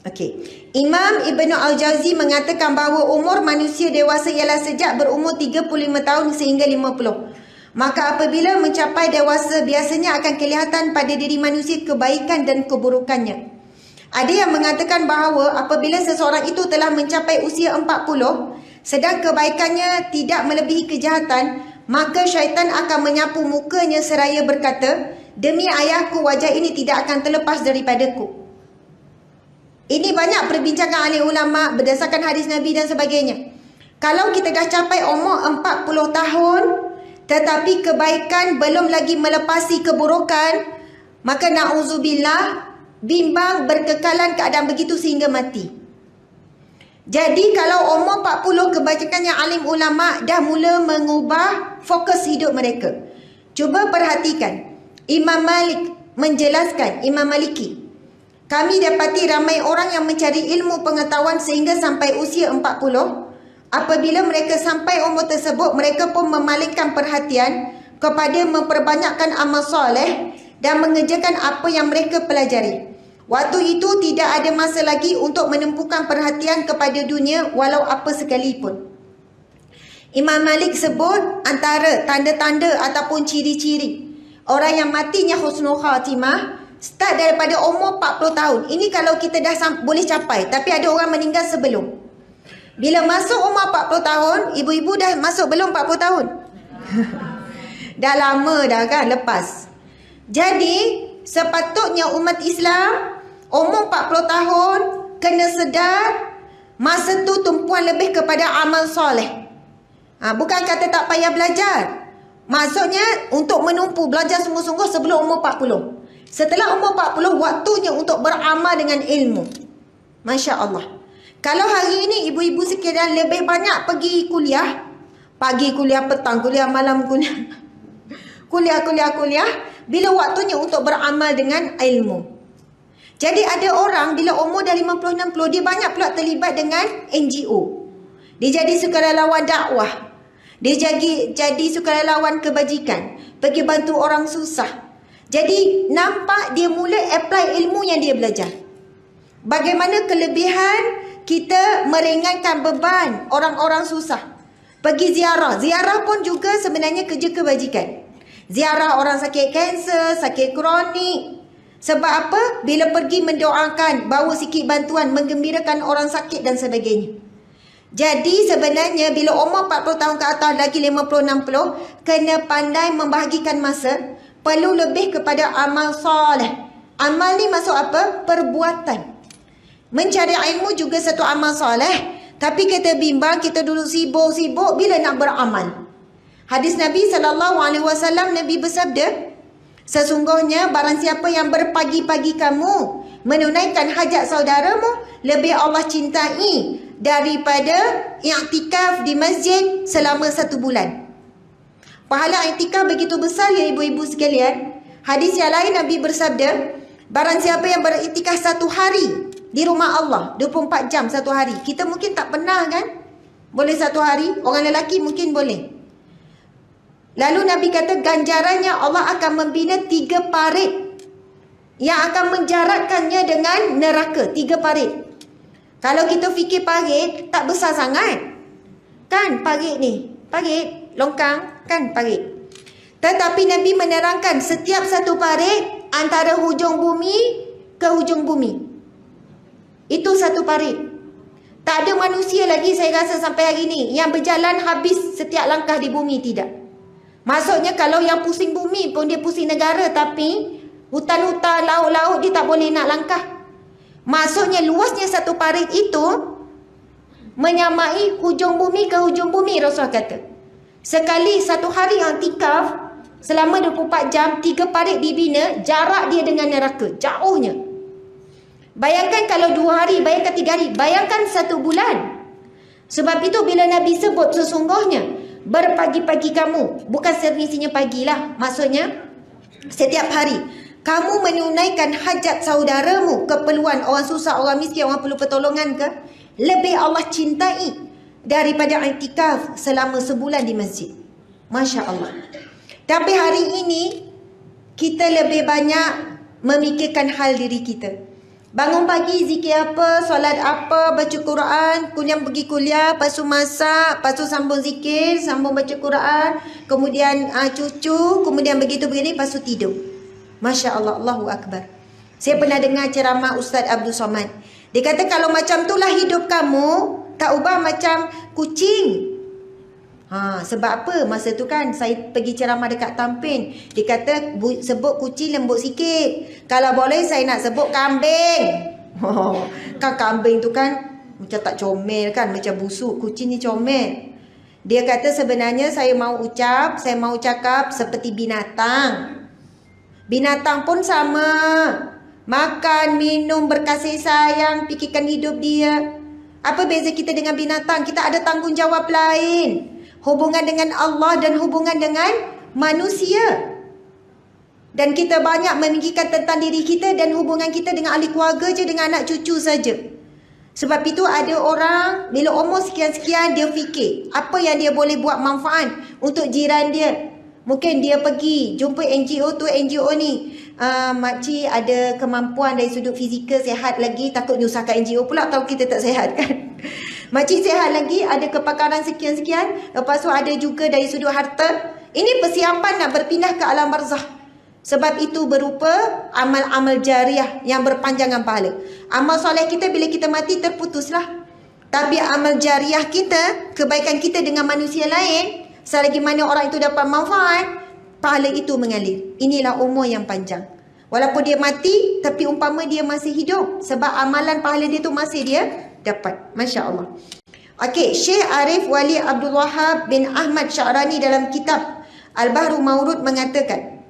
Okey. Imam Ibnu Al-Jauzi mengatakan bahawa umur manusia dewasa ialah sejak berumur 35 tahun sehingga 50. Maka apabila mencapai dewasa, biasanya akan kelihatan pada diri manusia kebaikan dan keburukannya. Ada yang mengatakan bahawa apabila seseorang itu telah mencapai usia 40, sedang kebaikannya tidak melebihi kejahatan, maka syaitan akan menyapu mukanya seraya berkata, "Demi ayahku, wajah ini tidak akan terlepas daripadaku." Ini banyak perbincangan oleh ulama berdasarkan hadis Nabi dan sebagainya. Kalau kita dah capai umur 40 tahun tetapi kebaikan belum lagi melepasi keburukan, maka na'udzubillah, bimbang berkekalan keadaan begitu sehingga mati. Jadi kalau umur 40, kebanyakan yang alim ulama dah mula mengubah fokus hidup mereka. Cuba perhatikan, Imam Malik menjelaskan, Imam Maliki, kami dapati ramai orang yang mencari ilmu pengetahuan sehingga sampai usia 40. Apabila mereka sampai umur tersebut, mereka pun memalingkan perhatian kepada memperbanyakkan amal soleh dan mengerjakan apa yang mereka pelajari. Waktu itu tidak ada masa lagi untuk menumpukan perhatian kepada dunia walau apa sekalipun. Imam Malik sebut antara tanda-tanda ataupun ciri-ciri orang yang matinya husnul khatimah start daripada umur 40 tahun. Ini kalau kita dah boleh capai, tapi ada orang meninggal sebelum. Bila masuk umur 40 tahun, ibu-ibu dah masuk belum 40 tahun? Dah lama dah kan lepas. Jadi, sepatutnya umat Islam umur 40 tahun kena sedar masa tu tumpuan lebih kepada amal soleh. Bukan kata tak payah belajar. Maksudnya untuk menumpu belajar sungguh-sungguh sebelum umur 40. Setelah umur 40, waktunya untuk beramal dengan ilmu. Masya Allah. Kalau hari ini ibu-ibu sekalian lebih banyak pergi kuliah, pagi kuliah, petang kuliah, malam kuliah, kuliah, bila waktunya untuk beramal dengan ilmu. Jadi ada orang bila umur dah 50-60, dia banyak pula terlibat dengan NGO. Dia jadi sukarelawan dakwah. Dia jadi sukarelawan kebajikan. Pergi bantu orang susah. Jadi nampak dia mula apply ilmu yang dia belajar. Bagaimana kelebihan kita meringankan beban orang-orang susah. Pergi ziarah. Ziarah pun juga sebenarnya kerja kebajikan. Ziarah orang sakit kanser, sakit kronik. Sebab apa? Bila pergi mendoakan, bawa sikit bantuan, menggembirakan orang sakit dan sebagainya. Jadi sebenarnya bila umur 40 tahun ke atas, lagi 50-60, kena pandai membahagikan masa. Perlu lebih kepada amal soleh. Amal ni maksud apa? Perbuatan. Mencari ilmu juga satu amal soleh. Tapi kita bimbang, kita duduk sibuk-sibuk bila nak beramal. Hadis Nabi SAW, Nabi bersabda, sesungguhnya barang siapa yang berpagi-pagi kamu menunaikan hajat saudaramu, lebih Allah cintai daripada i'tikaf di masjid selama 1 bulan. Pahala i'tikaf begitu besar ya ibu-ibu sekalian. Hadis yang lain Nabi bersabda, barang siapa yang beriktikaf 1 hari di rumah Allah, 24 jam 1 hari. Kita mungkin tak pernah kan? Boleh 1 hari? Orang lelaki mungkin boleh. Lalu Nabi kata ganjarannya Allah akan membina 3 parit yang akan menjarakkannya dengan neraka. 3 parit. Kalau kita fikir parit tak besar sangat. Kan parit ni? Parit, longkang, kan parit. Tetapi Nabi menerangkan setiap satu parit antara hujung bumi ke hujung bumi. Itu 1 parit. Tak ada manusia lagi saya rasa sampai hari ni yang berjalan habis setiap langkah di bumi, tidak. Maksudnya kalau yang pusing bumi pun dia pusing negara, tapi hutan-hutan, laut-laut dia tak boleh nak langkah. Maksudnya luasnya 1 parit itu menyamai hujung bumi ke hujung bumi, Rasul kata. Sekali 1 hari i'tikaf selama 24 jam, 3 parit dibina, jarak dia dengan neraka, jauhnya. Bayangkan kalau 2 hari, bayangkan 3 hari, bayangkan 1 bulan. Sebab itu bila Nabi sebut sesungguhnya berpagi-pagi kamu, bukan semestinya pagilah, maksudnya setiap hari kamu menunaikan hajat saudaramu, keperluan orang susah, orang miskin, orang perlu pertolongan ke, lebih Allah cintai daripada i'tikaf selama sebulan di masjid. Masya Allah. Tapi hari ini kita lebih banyak memikirkan hal diri kita. Bangun pagi zikir apa, solat apa, baca Quran, kemudian pergi kuliah, lepas tu masak, lepas tu sambung zikir, sambung baca Quran, kemudian cucu, kemudian begitu begini, lepas tu tidur. Masya Allah, Allahu Akbar. Saya pernah dengar ceramah Ustaz Abdul Somad. Dia kata kalau macam itulah hidup kamu, tak ubah macam kucing. Sebab apa? Masa tu kan saya pergi ceramah dekat Tampin. Dia kata sebut kucing lembut sikit. Kalau boleh saya nak sebut kambing. Kan kambing tu kan macam tak comel kan, macam busuk. Kucing ni comel. Dia kata sebenarnya saya mau cakap seperti binatang. Binatang pun sama. Makan, minum, berkasih sayang, fikirkan hidup dia. Apa beza kita dengan binatang? Kita ada tanggungjawab lain. Hubungan dengan Allah dan hubungan dengan manusia. Dan kita banyak memikirkan tentang diri kita dan hubungan kita dengan ahli keluarga je, dengan anak cucu saja. Sebab itu ada orang bila umur sekian-sekian dia fikir apa yang dia boleh buat manfaat untuk jiran dia. Mungkin dia pergi jumpa NGO tu, NGO ni. Makcik ada kemampuan dari sudut fizikal, sihat lagi, takut nyusahkan NGO pula tahu kita tak sihat kan. Makcik sihat lagi, ada kepakaran sekian-sekian. Lepas tu ada juga dari sudut harta. Ini persiapan nak berpindah ke alam barzah. Sebab itu berupa amal-amal jariah yang berpanjangan pahala. Amal soleh kita bila kita mati terputuslah. Tapi amal jariah kita, kebaikan kita dengan manusia lain, selagi mana orang itu dapat manfaat, pahala itu mengalir. Inilah umur yang panjang. Walaupun dia mati, tapi umpama dia masih hidup. Sebab amalan pahala dia tu masih dia dapat. Masya Allah. Okey, Syekh Arif Wali Abdul Wahab bin Ahmad Sya'rani dalam kitab Al-Bahru Maurud mengatakan,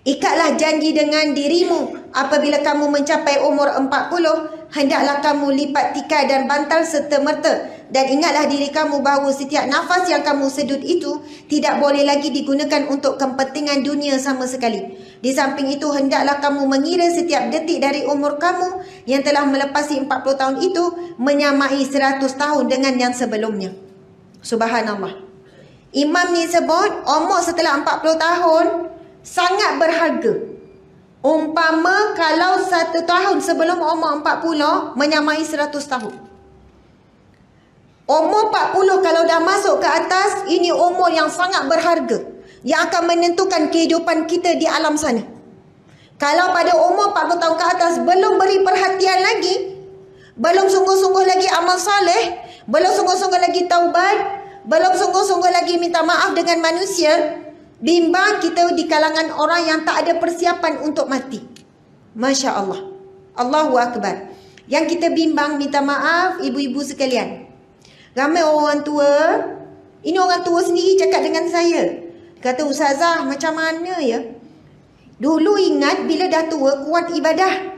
ikatlah janji dengan dirimu apabila kamu mencapai umur 40, hendaklah kamu lipat tikai dan bantal serta merta. Dan ingatlah diri kamu bahawa setiap nafas yang kamu sedut itu tidak boleh lagi digunakan untuk kepentingan dunia sama sekali. Di samping itu, hendaklah kamu mengira setiap detik dari umur kamu yang telah melepasi 40 tahun itu menyamai 100 tahun dengan yang sebelumnya. Subhanallah. Imam ni sebut umur setelah 40 tahun sangat berharga. Umpama kalau 1 tahun sebelum umur 40 menyamai 100 tahun. Umur 40 kalau dah masuk ke atas, ini umur yang sangat berharga, yang akan menentukan kehidupan kita di alam sana. Kalau pada umur 40 tahun ke atas belum beri perhatian lagi, belum sungguh-sungguh lagi amal saleh, belum sungguh-sungguh lagi taubat, belum sungguh-sungguh lagi minta maaf dengan manusia, bimbang kita di kalangan orang yang tak ada persiapan untuk mati. Masya Allah. Allahu Akbar. Yang kita bimbang, minta maaf ibu-ibu sekalian. Ramai orang tua, ini orang tua sendiri cakap dengan saya. Kata, Ustazah, macam mana ya? Dulu ingat bila dah tua kuat ibadah.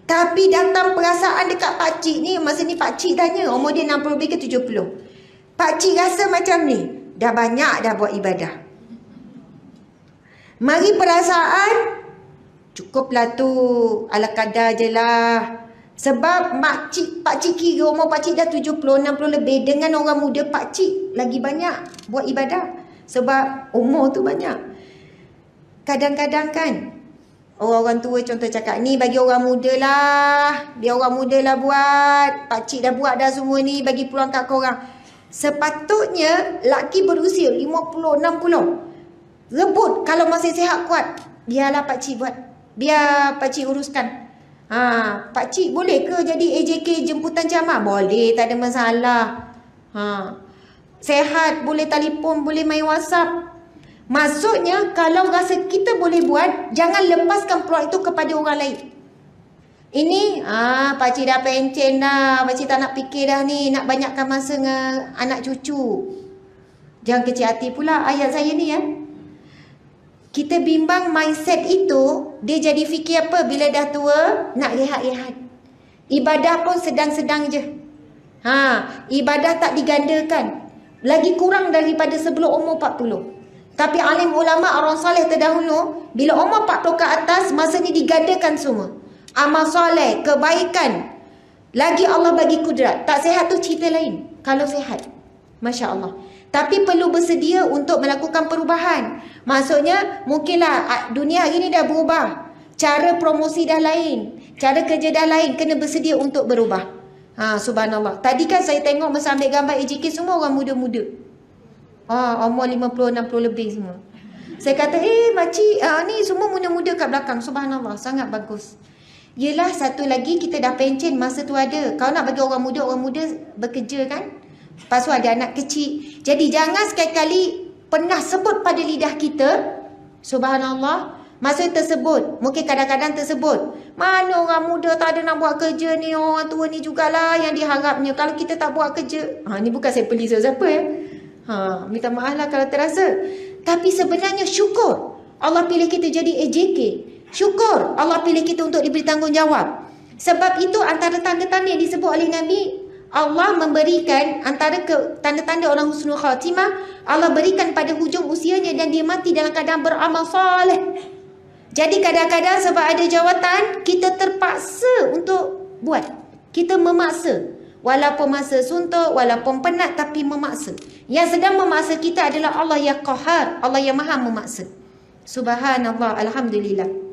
Tapi datang perasaan dekat pakcik ni, masa ni pakcik tanya, umur dia 60 lebih ke 70. Pakcik rasa macam ni, dah banyak dah buat ibadah. Mari perasaan, cukuplah tu, ala kadar je lah. Sebab pakcik kira umur pakcik dah 70, 60 lebih. Dengan orang muda, pakcik lagi banyak buat ibadah. Sebab umur tu banyak. Kadang-kadang kan, orang-orang tua contoh cakap, ni bagi orang muda lah. Biar orang muda lah buat. Pakcik dah buat dah semua ni, bagi peluang kat korang. Sepatutnya, laki berusia 50, 60. Rebut kalau masih sihat kuat. Biarlah pakcik buat. Biar pakcik uruskan. Pakcik boleh ke jadi AJK jemputan jamaah? Boleh, tak ada masalah. Sehat, boleh telefon, boleh main WhatsApp. Maksudnya kalau rasa kita boleh buat, jangan lepaskan peluang itu kepada orang lain. Ini pakcik dah pencen dah, pakcik tak nak fikir dah ni, nak banyakkan masa dengan anak cucu. Jangan kecil hati pula ayat saya ni ya. Kita bimbang mindset itu, dia jadi fikir apa bila dah tua, nak rehat-rehat. Ibadah pun sedang-sedang je. Ibadah tak digandakan. Lagi kurang daripada sebelum umur 40. Tapi alim ulama orang soleh terdahulu, bila umur 40 ke atas, masa ni digandakan semua. Amal soleh, kebaikan. Lagi Allah bagi kudrat. Tak sihat tu cerita lain. Kalau sihat, Masya Allah. Tapi perlu bersedia untuk melakukan perubahan. Maksudnya, mungkinlah dunia hari ni dah berubah. Cara promosi dah lain. Cara kerja dah lain, kena bersedia untuk berubah. Subhanallah. Tadi kan saya tengok masa ambil gambar AJK semua orang muda-muda. Umur 50, 60 lebih semua. Saya kata, makcik, ni semua muda-muda kat belakang. Subhanallah, sangat bagus. Yelah, satu lagi kita dah pencen masa tu ada. Kau nak bagi orang muda bekerja kan? Lepas tu ada anak kecil. Jadi jangan sekali-kali pernah sebut pada lidah kita, subhanallah, masa tersebut, mungkin kadang-kadang tersebut, mana orang muda tak ada nak buat kerja ni, orang tua ni jugalah yang diharapnya. Kalau kita tak buat kerja, ni bukan saya beli siapa ya. Minta maaf lah kalau terasa. Tapi sebenarnya syukur Allah pilih kita jadi AJK. Syukur Allah pilih kita untuk diberi tanggungjawab. Sebab itu antara tanda-tanda yang disebut oleh Nabi, Allah memberikan antara tanda-tanda orang husnul khatimah, Allah berikan pada hujung usianya dan dia mati dalam keadaan beramal soleh. Jadi kadang-kadang sebab ada jawatan, kita terpaksa untuk buat. Kita memaksa. Walaupun masa suntuk, walaupun penat, tapi memaksa. Yang sedang memaksa kita adalah Allah yang qahar, Allah yang maha memaksa. Subhanallah, alhamdulillah.